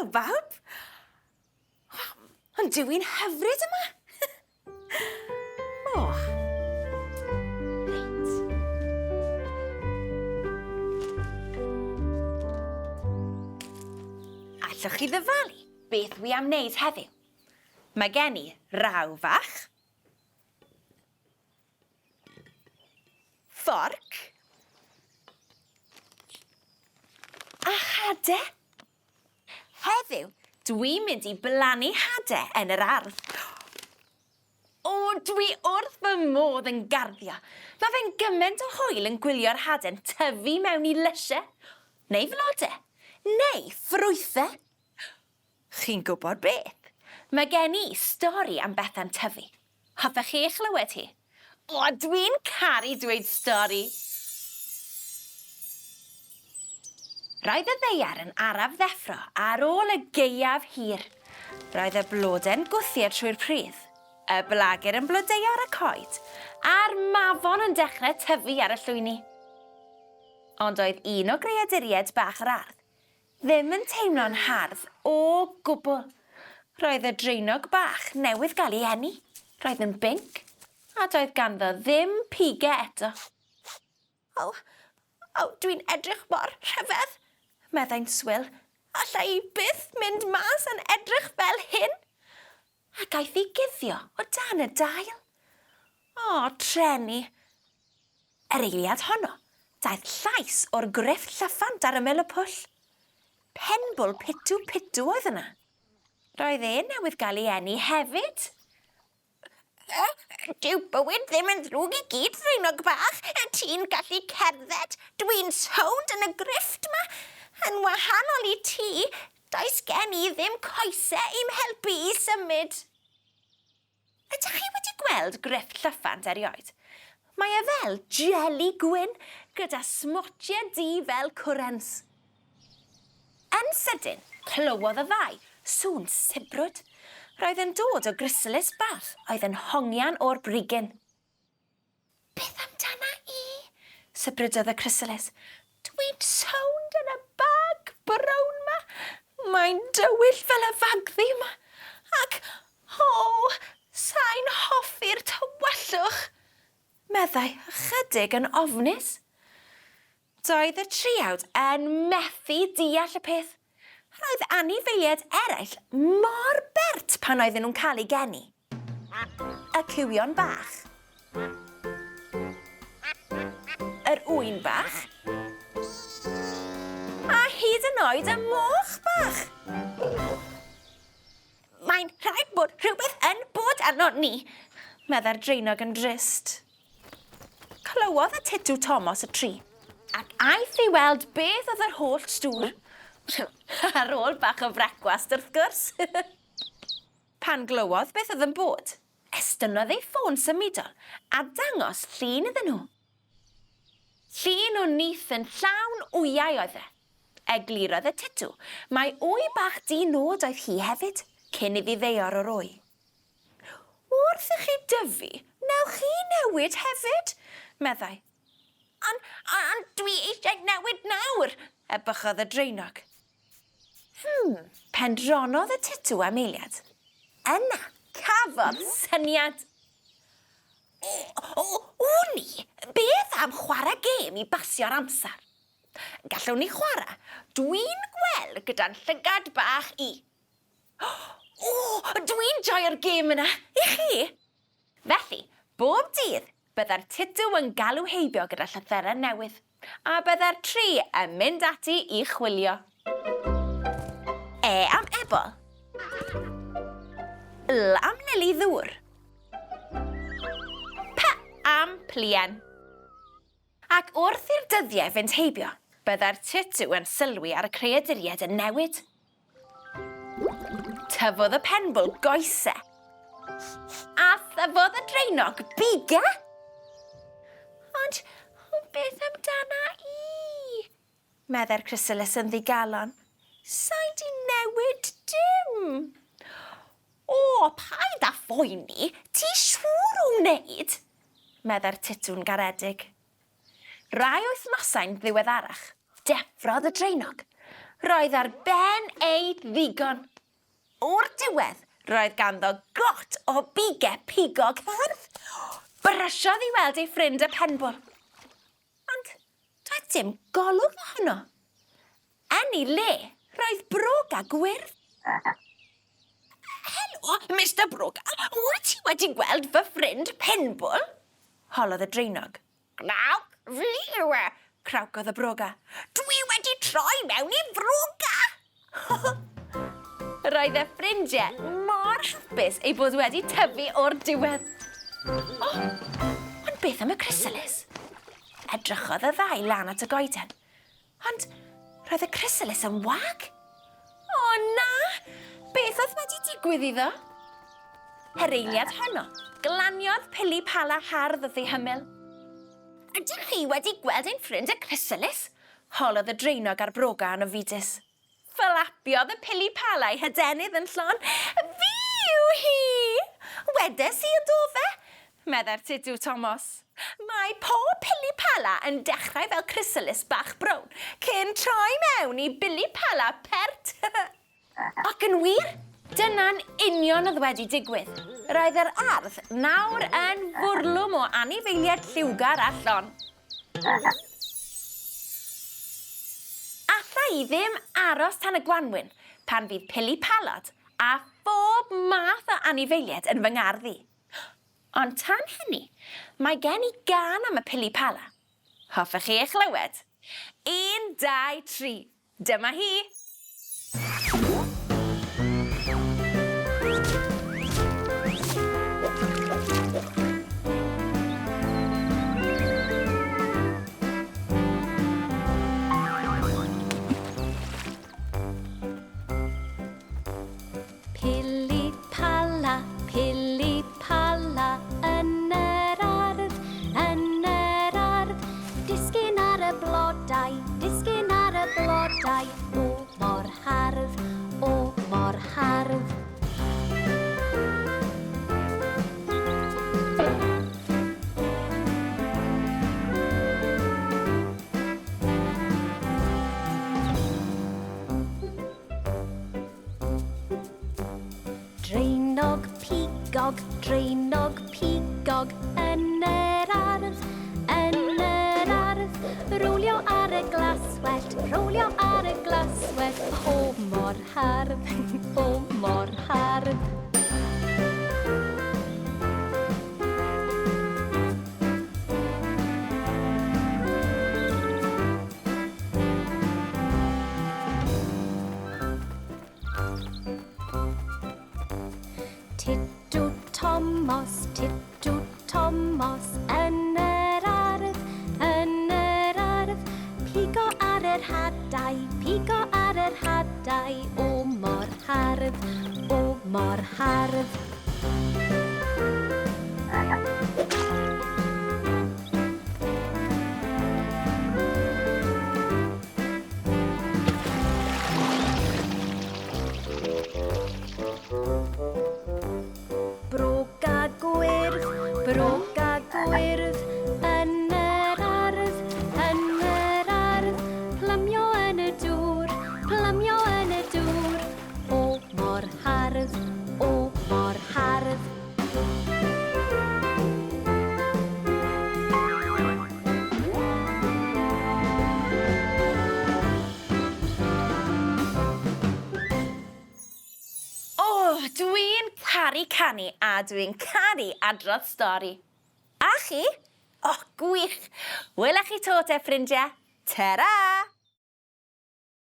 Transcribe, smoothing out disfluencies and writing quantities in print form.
Helo, bawb. Ond dwi'n hyfryd yma. O. Reit. Allwch chi ddyfalu beth wi am wneud heddiw? Mae gen i raw fach, fforc, a hade. Heddiw, dwi'n mynd i blannu hade yn yr ardd. O, dwi wrth fy modd yn garddio. Mae fe'n gymaint o hwyl yn gwylio'r hade'n tyfu mewn i lysiau, neu flodau, neu ffrwythau. Chi'n gwybod beth? Mae gen i stori am Bethan tyfu. Hoffech chi eich chlywed hi? O, dwi'n caru dweud stori. Roedd y ddeiar yn araf ddeffro ar ôl y gaeaf hir. Roedd y blodau'n gwthiad trwy'r pridd, y blagur yn blodeu ar y coed, a'r mafon yn dechrau tyfu ar y llwyni. Ond oedd un o greaduriaid bach yr ardd ddim yn teimlo'n hardd o gwbl. Roedd y dreinog bach newydd gael ei eni. Roedd yn binc, a doedd ganddo ddim pigau eto. O, dwi'n edrych mor rhyfedd, meddai'n Swyl. Alla i byth mynd mas yn edrych fel hyn? A gaeth ei guddio o dan y dail. O, treni. Yr eiliad honno, daeth llais o'r grefft llyffant ar ymyl y pwll. Penbwl pitw oedd yna. Roedd e newydd gael ei eni hefyd. Dyw bywyd ddim yn ddrwg i gyd, ddreinog bach. Ti'n gallu cerdded. Dwi'n sownd yn y grifft yma. Yn wahanol i ti, does gen i ddim coesau i'm helpu i symud. Ydych chi wedi gweld grifft llyffant erioed? Mae e fel jeli gwyn, gyda smotiau du fel cwrens. Yn sydyn, clywodd y ddau, sŵn sibrwd. Roedd yn dod o grysalis bach oedd yn hongian o'r brigyn. Beth amdana i? Sybrydodd y chrysalis. Dwi'n sownd yn y bag brown ma. Mae'n dywyll fel y fagddi yma. Ac, sa'n hoffi'r tywyllwch. Meddai ychydig yn ofnus. Doedd y triawd yn methu deall y peth. Roedd anifeiliaid eraill mor bert pan oedden nhw'n cael ei geni. Y cywion bach. Yr ŵyn bach. A hyd yn oed y moch bach. Mae'n rhaid bod rhywbeth yn bod arno ni, meddai'r dreinog yn drist. Clywodd y titw Thomas y tri, ac aeth i weld beth oedd yr holl stŵr. Ar ôl bach o frecwast wrth gwrs. Pan glywodd beth oedd yn bod, estynnodd ei ffôn symudol a dangos llun iddyn nhw. Llun o nyth yn llawn wyau oedd e. Eglurodd y titw. Mae wy bach di-nod oedd hi hefyd, cyn iddi ddeior o'r wy. Wrth i chi dyfu, newch chi newid hefyd, meddai. Ond dwi eisiau newid nawr, ebychodd y dreinog. Pendronodd y titw am eiliad. Yna, cafodd syniad. O ni, beth am chwarae gêm i basio'r amser? Gallwn ni chwarae. Dwi'n gweld gyda'n llygad bach i. Dwi'n joio'r gêm yna. I chi? Felly, bob dydd, byddai'r titw yn galw heibio gyda llythyren newydd. A byddai'r tri yn mynd ati i chwilio. E am ebol. L am lili ddŵr. P am plien. Ac wrth i'r dyddiau fynd heibio, byddai'r titw yn sylwi ar y creaduriaid yn newid. Tyfodd y penbwl goesau. A thyfodd y dreinog biga. Ond beth amdana i? Meddai'r chrysalis yn ddigalon. Sa'i di newid dim. Paid a phoeni, ti siŵr o wneud? Meddai'r titw'n garedig. Rai wythnosau'n ddiweddarach, deffrodd y dreinog. roedd ar ben ei ddigon. O'r diwedd, roedd ganddo got o bigau pigog hardd. Brysiodd i weld ei ffrind y penbwl. Ond doedd dim golwg ohono. Yn ei le, roedd broga gwyrdd. Helo, Mr Broga, wyt ti wedi gweld fy ffrind penbwl? Holodd y dreinog. Gnaw, fi yw e, crawgodd y broga. Dwi wedi troi mewn i broga! Roedd y ffrindiau mor hapus ei bod wedi tyfu o'r diwedd. O, ond beth am y chrysalis? Edrychodd y ddau lan at y goeden. Ond roedd y chrysalis yn wag. O na! Beth oedd wedi digwydd iddo? Her eiliad honno, glaniodd Pili pala hardd wrth ei hymyl. Ydych chi wedi gweld ein ffrind y chrysalis? Holodd y dreinog ar broga yn ofidus. Falapiodd y Pili pala ei hydenydd yn llon. Fi yw hi! Wedes i y dofe? Medda'r Tidw Thomas. Mae pob Pili pala yn dechrau fel chrysalis bach brown, cyn troi mewn i Pili pala pert. Ac yn wir, dyna'n union oedd wedi digwydd. Roedd yr ardd nawr yn fwrlwm o anifeiliaid lliwgar a llon. Alla i ddim aros tan y Gwanwyn pan fydd Pili palad a phob math o anifeiliaid yn fy ngarddi. Ond tan hynny, mae gen i gan am y Pili pala. Hoffech chi eich chlywed? 1, 2, 3. Dyma hi. Pili pala yn yr ardd, disgyn ar y blodau, o mor hardd, o mor hardd. Dreinog pigog yn yr ardd, rowlio ar y glaswellt, o mor hardd, o mor hardd. Tidw Thomas yn yr ardd, pigo ar yr hadau, o mor hardd, o mor hardd. Broga gwyrdd yn yr ardd, plymio yn y dŵr, o mor hardd, o mor hardd. Dwi'n caru canu a dwi'n caru adrodd stori. A chi? O, gwych! Welech chi to te, ffrindiau. Ta-ra!